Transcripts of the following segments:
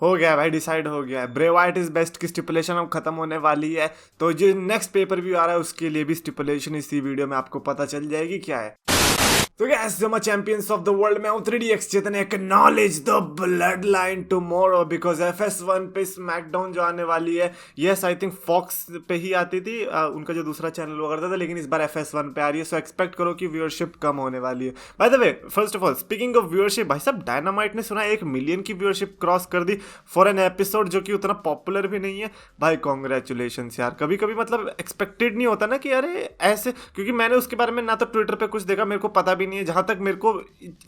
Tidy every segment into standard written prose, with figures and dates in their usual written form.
हो गया भाई, डिसाइड हो गया है। ब्रे वाइट इज बेस्ट की स्टिपुलेशन अब खत्म होने वाली है, तो जो नेक्स्ट पेपर व्यू आ रहा है उसके लिए भी स्टिपुलेशन इसी वीडियो में आपको पता चल जाएगी क्या है। तो गैस जो मैं चैंपियंस ऑफ द वर्ल्ड में हूँ 3DX Chetan acknowledge the blood line tomorrow because FS1 पे स्मैकडाउन जो आने वाली है, यस आई थिंक फॉक्स पे ही आती थी, उनका जो दूसरा चैनल हुआ करता था, लेकिन इस बार FS1 पे आ रही है, सो एक्सपेक्ट करो कि व्यूअरशिप कम होने वाली है। By the way first of all speaking of viewership, भाई साहब डायनामाइट ने सुना 1 मिलियन की व्यूअरशिप क्रॉस कर दी फॉर एन एपिसोड जो कि उतना पॉपुलर भी नहीं है। भाई कॉन्ग्रेचुलेशन यार, कभी कभी मतलब एक्सपेक्टेड नहीं होता ना कि अरे ऐसे, क्योंकि मैंने उसके बारे में ना तो ट्विटर पे कुछ देखा, मेरे को पता भी नहीं है। जहां तक मेरे को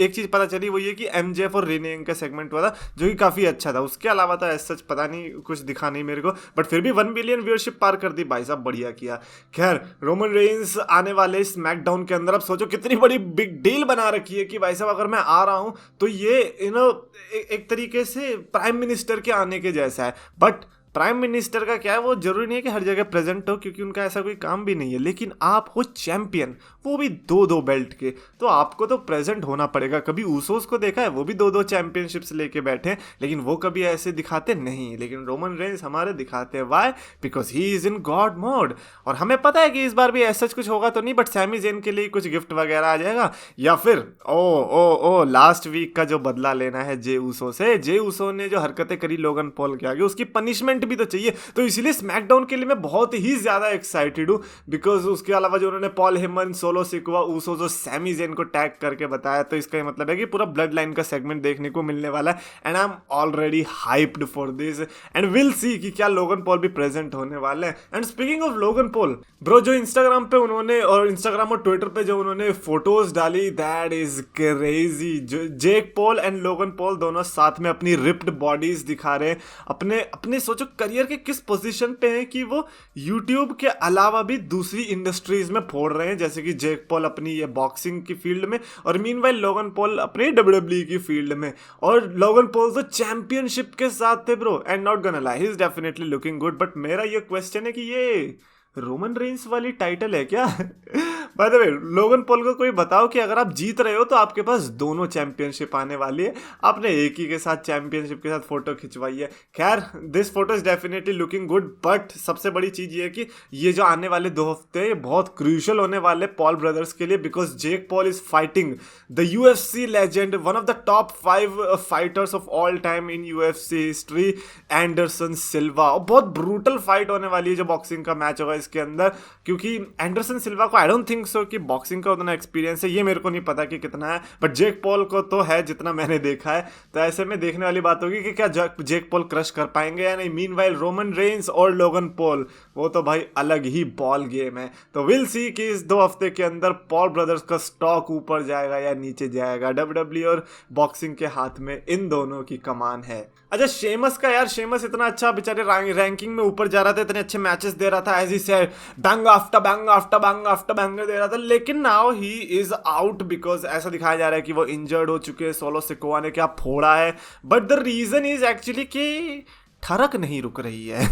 एक चीज पता चली वो ये कि MJF और रेने का सेगमेंट हुआ था जो कि काफी अच्छा था, उसके अलावा तो ऐसा सच पता नहीं, कुछ दिखा नहीं मेरे को, बट फिर भी 1 बिलियन व्यूअरशिप पार कर दी भाई साहब, बढ़िया किया। खैर रोमन रेंस आने वाले स्मैकडाउन के अंदर, अब सोचो कितनी बड़ी बिग डील बना रखी है कि भाई साहब अगर मैं आ रहा हूं तो ये एक तरीके से प्राइम मिनिस्टर के आने के जैसा है। बट प्राइम मिनिस्टर का क्या है, वो जरूरी नहीं है कि हर जगह प्रेजेंट हो क्योंकि उनका ऐसा कोई काम भी नहीं है, लेकिन आप हो चैंपियन, वो भी 2-2 बेल्ट के, तो आपको तो प्रेजेंट होना पड़ेगा। कभी ऊसोस को देखा है, वो भी 2-2 चैंपियनशिप्स लेके बैठे, लेकिन वो कभी ऐसे दिखाते नहीं, लेकिन रोमन रेंस हमारे दिखाते हैं। Why? Because he is in god mode, और हमें पता है कि इस बार भी ऐसा कुछ होगा तो नहीं, बट सैमी जेन के लिए कुछ गिफ्ट वगैरह आ जाएगा, या फिर ओ लास्ट वीक का जो बदला लेना है जे ऊसो से, जे ऊसो ने जो हरकतें करी लोगन पॉल के आगे, उसकी पनिशमेंट भी तो चाहिए। तो इसीलिए स्मैकडाउन के लिए मैं बहुत ही ज्यादा एक्साइटेड हूं, बिकॉज उसके अलावा जो उन्होंने पॉल हेमन, सोलो सिकवा, ऊसो जो सैमी जेन को टैग करके बताया, तो इसका मतलब है कि पूरा ब्लड लाइन का सेगमेंट देखने को मिलने वाला है, and I am already hyped for this, and will see कि क्या लोगन पॉल भी प्रेजेंट होने वाले हैं। And speaking of Logan Paul bro, जो इंस्टाग्राम पे उन्होंने, और इंस्टाग्राम और ट्विटर पे जो उन्होंने फोटोज डाली, दैट इज क्रेजी। जो Jake Paul and Logan Paul दोनों साथ में अपनी रिप्ड बॉडीज दिखा रहे हैं, अपने अपने सोचो करियर के किस पोजीशन पे हैं कि वो यूट्यूब के अलावा भी दूसरी इंडस्ट्रीज में फोड़ रहे हैं, जैसे कि जेक पॉल अपनी ये बॉक्सिंग की फील्ड में, और मीनवाइल लोगन पॉल अपने WWE की फील्ड में। और लोगन पॉल तो चैंपियनशिप के साथ थे bro, and not gonna lie, he is definitely looking good, but मेरा ये क्वेश्चन है कि ये रोमन रेंस वाली टाइटल है क्या? By the way Logan Paul को कोई बताओ कि अगर आप जीत रहे हो तो आपके पास दोनों चैंपियनशिप आने वाली है, आपने एक ही के साथ चैंपियनशिप के साथ फोटो खिंचवाई है। खैर this photo is definitely looking good, but सबसे बड़ी चीज ये है कि ये जो आने वाले 2 हफ्ते ये बहुत क्रूशियल होने वाले पॉल ब्रदर्स के लिए, because Jake Paul is fighting the UFC legend, one of the top 5 fighters of all time in UFC history, Anderson सिल्वा। और बहुत ब्रूटल फाइट होने वाली है जो बॉक्सिंग का मैच होगा इसके अंदर, क्योंकि एंडरसन सिल्वा को आई डोंट थिंक सो कि बॉक्सिंग का उतना एक्सपीरियंस है, ये मेरे को नहीं पता कि कितना है, बट जेक पॉल को तो है जितना मैंने देखा है। तो ऐसे में देखने वाली बात होगी कि क्या जेक पॉल क्रश कर पाएंगे या नहीं। मीनवाइल रोमन रेंस और लोगन पॉल, वो तो भाई अलग ही बॉल गेम है। तो विल सी कि इस 2 हफ्ते के अंदर पॉल ब्रदर्स का स्टॉक ऊपर जाएगा या नीचे जाएगा। WWE और बॉक्सिंग के हाथ में इन दोनों की कमान है। अच्छा शेमस का यार, शेमस इतना अच्छा बेचारे रैंकिंग में ऊपर जा रहा था, इतने अच्छे मैचेस दे रहा था, as he said bang after bang after bang after bang दे रहा था, लेकिन now he is out because ऐसा दिखाया जा रहा है कि वो इंजर्ड हो चुके हैं, सोलो सिकोआ ने क्या फोड़ा है। But the reason is actually कि ठरक नहीं रुक रही है।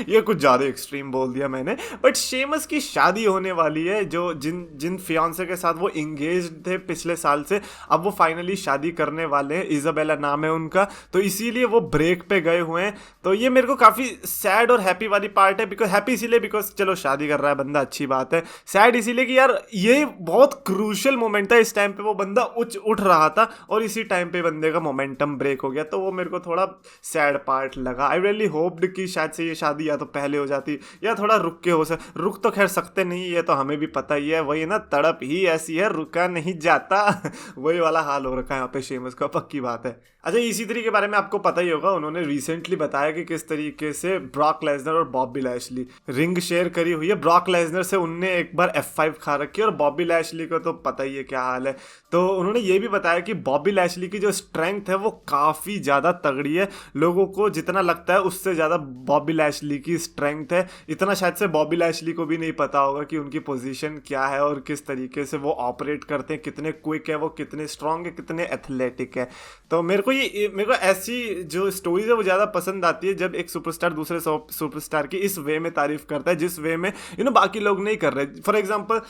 ये कुछ ज़्यादा एक्सट्रीम बोल दिया मैंने, बट शेमस की शादी होने वाली है, जो जिन फियांसे के साथ वो इंगेज थे पिछले साल से, अब वो फाइनली शादी करने वाले हैं, इजाबेला नाम है उनका, तो इसीलिए वो ब्रेक पे गए हुए हैं। तो ये मेरे को काफ़ी सैड और हैप्पी वाली पार्ट है, बिकॉज हैप्पी इसीलिए बिकॉज चलो शादी कर रहा है बंदा, अच्छी बात है। सैड इसीलिए कि यार ये बहुत क्रूशियल मोमेंट था, इस टाइम पे वो बंदा उठ रहा था और इसी टाइम पे बंदे का मोमेंटम ब्रेक हो गया, तो वो मेरे को थोड़ा सैड पार्ट लगा। आई रियली होप्ड कि शायद से ये शादी या तो पहले हो जाती या थोड़ा रुक के रुक तो खैर सकते नहीं, ये तो हमें भी पता ही है, वही ना तड़प ही ऐसी है रुका नहीं जाता। वही वाला हाल हो रखा है यहाँ पे शेमस का, पक्की बात है। अच्छा EC3 के बारे में आपको पता ही होगा, उन्होंने रिसेंटली बताया कि किस तरीके से ब्रॉक लेसनर और बॉबी लैशली रिंग शेयर करी हुई है। ब्रॉक लेसनर से उनने एक बार F5 खा रखी है, और बॉबी लैशली को तो पता ही है क्या हाल है। तो उन्होंने ये भी बताया कि बॉबी लैशली की जो स्ट्रेंथ है वो काफ़ी ज़्यादा तगड़ी है, लोगों को जितना लगता है उससे ज़्यादा बॉबी लैशली की स्ट्रेंथ है। इतना शायद से बॉबी लैशली को भी नहीं पता होगा कि उनकी पोजीशन क्या है और किस तरीके से वो ऑपरेट करते हैं, कितने क्विक है वो, कितने स्ट्रांग है, कितने एथलेटिक है। तो मेरे को मेरे को ऐसी जो स्टोरीज है वो ज़्यादा पसंद आती है जब एक सुपरस्टार दूसरे सुपरस्टार की इस वे में तारीफ करता है जिस वे में बाकी लोग नहीं कर रहे। फॉर एग्जाम्पल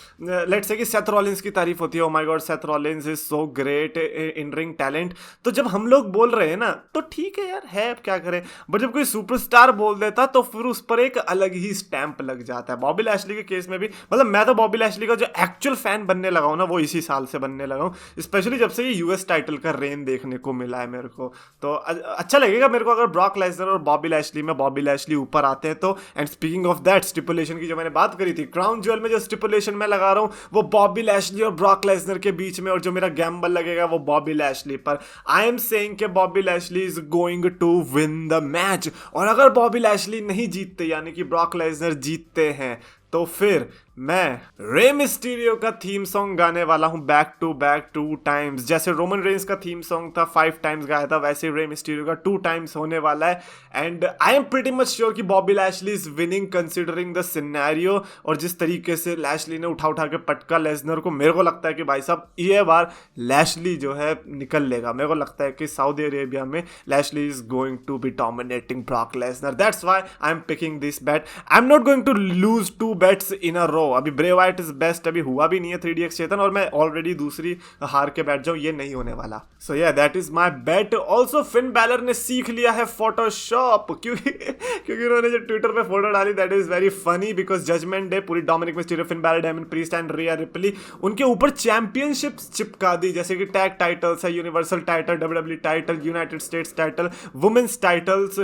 लेट्स से कि सेथ रॉलिंस की तारीफ होती है, oh my God Seth Rollins is so great in ring talent, तो जब हम लोग बोल रहे हैं ना तो ठीक है यार, है क्या करें, बट जब कोई सुपरस्टार बोल देता तो फिर उस पर एक अलग ही स्टैंप लग जाता है। बॉबी लैशली के केस में भी, मतलब मैं तो बॉबी लैशली का जो एक्चुअल फैन बनने लगा हूं ना वो इसी साल से बनने लगा हूं, स्पेशली जब से ये यूएस टाइटल का रेन देखने को मिला है मेरे को। तो अच्छा लगेगा मेरे को अगर ब्रॉक लेसनर और बॉबी लैशली में बॉबी लैशली ऊपर आते हैं तो। And speaking of that, stipulation की जो मैंने बात करी थी, क्राउन ज्वेल में जो स्टिपुलेशन मैं लगा रहा हूं वो बॉबी लैशली और ब्रॉक लेसनर के बीच में, और जो मेरा गैम्बल लगेगा वो बॉबी लैशली पर। आई एम सेइंग कि Bobby Lashley is going to win the match, और अगर बॉबी लैशली नहीं जीतते यानी कि ब्रॉक लेसनर जीतते हैं तो फिर मैं रे मिस्टीरियो का थीम सॉन्ग गाने वाला हूं बैक टू बैक 2 टाइम्स। जैसे रोमन रेंस का थीम सॉन्ग था 5 टाइम्स गाया था, वैसे रे मिस्टीरियो का 2 टाइम्स होने वाला है। And I am pretty much sure कि Bobby Lashley is winning considering the scenario, और जिस तरीके से लैशली ने उठा के पटका लेसनर को, मेरे को लगता है कि भाई साहब ये बार लैशली जो है निकल लेगा। मेरे को लगता है कि सऊदी अरेबिया में Lashley is going to be dominating Brock Lesnar, that's why I am picking this bet. I am not going to lose 2 bets in a row. अभी ब्रे वाइट इज बेस्ट अभी हुआ भी नहीं है 3DX चेतन, और मैं already दूसरी हार के बैठ जाऊं, ये नहीं होने वाला। सो या that is my bet. Also Finn Balor ने सीख लिया है फोटोशॉप, क्योंकि उन्होंने जो ट्विटर पे फोटो डाली that is very funny, because judgment day पूरी Dominik Mysterio, Finn Balor, Damian Priest and Rhea Ripley उनके ऊपर चैंपियनशिप्स चिपका दी, जैसे कि टैग टाइटल्स है, universal title, WWE title, United States title, women's titles,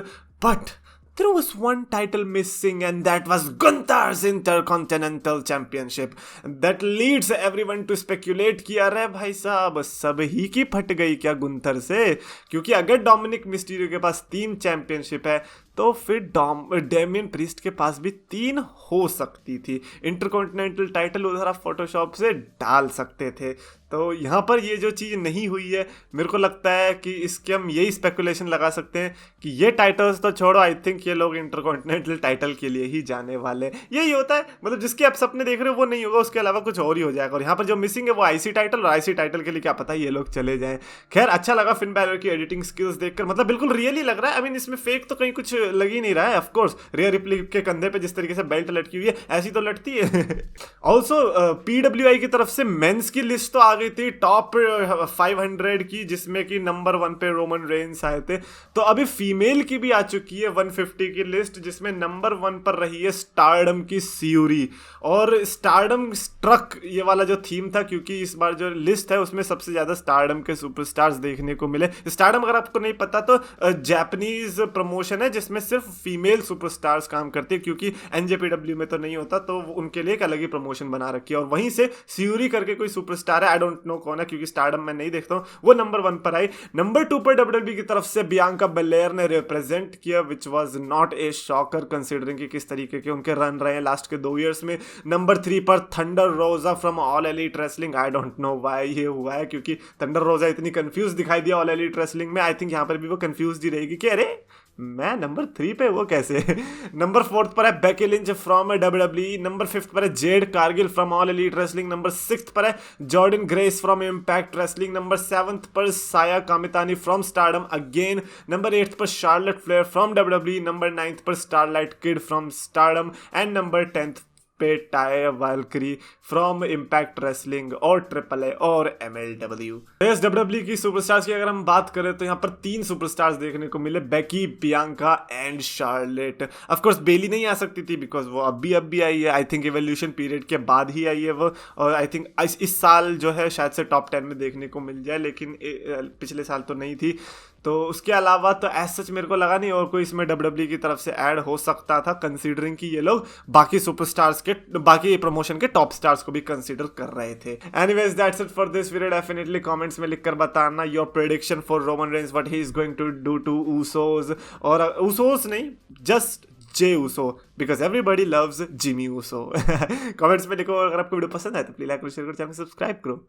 but there was one title missing and that was Gunther's Intercontinental Championship. That leads everyone to speculate कि अरे भाई साहब सब ही की फट गई क्या गुंथर से, क्योंकि अगर डोमिनिक मिस्टीरियो के पास 3 चैंपियनशिप है तो फिर डेमियन प्रीस्ट के पास भी 3 हो सकती थी। इंटरकॉन्टिनेंटल टाइटल उधर आप फोटोशॉप से डाल सकते थे, तो यहाँ पर ये जो चीज़ नहीं हुई है, मेरे को लगता है कि इसके हम यही स्पेकुलेशन लगा सकते हैं कि ये टाइटल्स तो छोड़ो, आई थिंक ये लोग इंटरकॉन्टिनेंटल टाइटल के लिए ही जाने वाले। यही होता है, मतलब जिसके आप सपने देख रहे हो वो नहीं होगा, उसके अलावा कुछ और ही हो जाएगा। और यहाँ पर जो मिसिंग है वो आईसी टाइटल, और आईसी टाइटल के लिए क्या पता ये लोग चले जाएं। खैर अच्छा लगा फिन बैलर की एडिटिंग स्किल्स देखकर, मतलब बिल्कुल रियली लग रहा है। आई मीन इसमें फेक तो कहीं कुछ लग ही नहीं रहा है। ऑफकोर्स रिया रिप्ली के कंधे पे जिस तरीके से बेल्ट लटकी हुई है ऐसी तो लटती है। ऑल्सो PWI की तरफ से मेंस की लिस्ट तो आ गई थी टॉप 500 की, जिसमें कि नंबर 1 पे रोमन रेंस आए थे। तो अभी फीमेल की भी आ चुकी है 150 की लिस्ट, जिसमें नंबर 1 पर रही है स्टारडम की सियूरी। और स्टारडम स्ट्रक ये वाला जो थीम था, क्योंकि इस बार जो लिस्ट है उसमें सबसे ज्यादा स्टारडम के सुपरस्टार्स देखने को मिले। स्टारडम अगर आपको नहीं पता तो जापानीज प्रमोशन है जिसमें सिर्फ फीमेल सुपरस्टार्स काम करते हैं, क्योंकि NJPW में तो नहीं होता, तो उनके लिए एक अलग ही प्रमोशन बना रखी है। और वहीं से सियूरी करके कोई सुपरस्टार है, आई डोंट नो कौन है क्योंकि स्टारडम मैं नहीं देखता हूं, वो नंबर 1 पर आई। नंबर 2 पर WWE की तरफ से बियांका बेलेयर ने रिप्रेजेंट किया, which was not a shocker considering कि किस तरीके के उनके रन रहे हैं लास्ट के 2 ईयर्स में। नंबर 3 पर थंडर रोजा from all elite wrestling, I don't know why ये हुआ है, क्योंकि थंडर रोजा इतनी कंफ्यूज दिखाई दिया ऑल एलीट रेसलिंग में। आई थिंक यहाँ पर भी वो कंफ्यूज ही रहेगी कि अरे मैं नंबर 3 पे वो कैसे। नंबर 4 पर है Becky Lynch from WWE। Number 5 पर है Jade Cargill from all elite wrestling. Number 6 पर है Jordan grace from impact wrestling. Number 7 पर साया कामितानी फ्रॉम स्टारडम अगेन। नंबर 8 पर Charlotte Flair from WWE। Number 9 पर starlight kid from stardom and number 10 पे टाया वाल्करी from impact wrestling और AAA और MLW। WWE की सुपरस्टार्स की अगर हम बात करें तो यहाँ पर 3 सुपरस्टार्स देखने को मिले, Becky, Bianca and Charlotte. Of course Bayley नहीं आ सकती थी बिकॉज वो अभी आई है, आई थिंक इवोल्यूशन पीरियड के बाद ही आई है वो, और आई थिंक इस साल जो है शायद से टॉप 10 में देखने को मिल जाए, लेकिन पिछले साल तो नहीं थी। तो उसके अलावा तो एज सच मेरे को लगा नहीं और कोई इसमें WWE की तरफ से ऐड हो सकता था, कंसीडरिंग कि ये लोग बाकी सुपरस्टार्स के, बाकी प्रमोशन के टॉप स्टार्स को भी कंसीडर कर रहे थे। Anyways that's it for this video. Definitely comments में लिखकर बताना your prediction for Roman Reigns, what he is going to do to Usos, और ऊसोस नहीं just Jey Uso, because everybody loves Jimmy Uso. Comments में लिखो। अगर आपको video पसंद आए तो प्लीज लाइक करो, शेयर करो, चैनल सब्सक्राइब करो।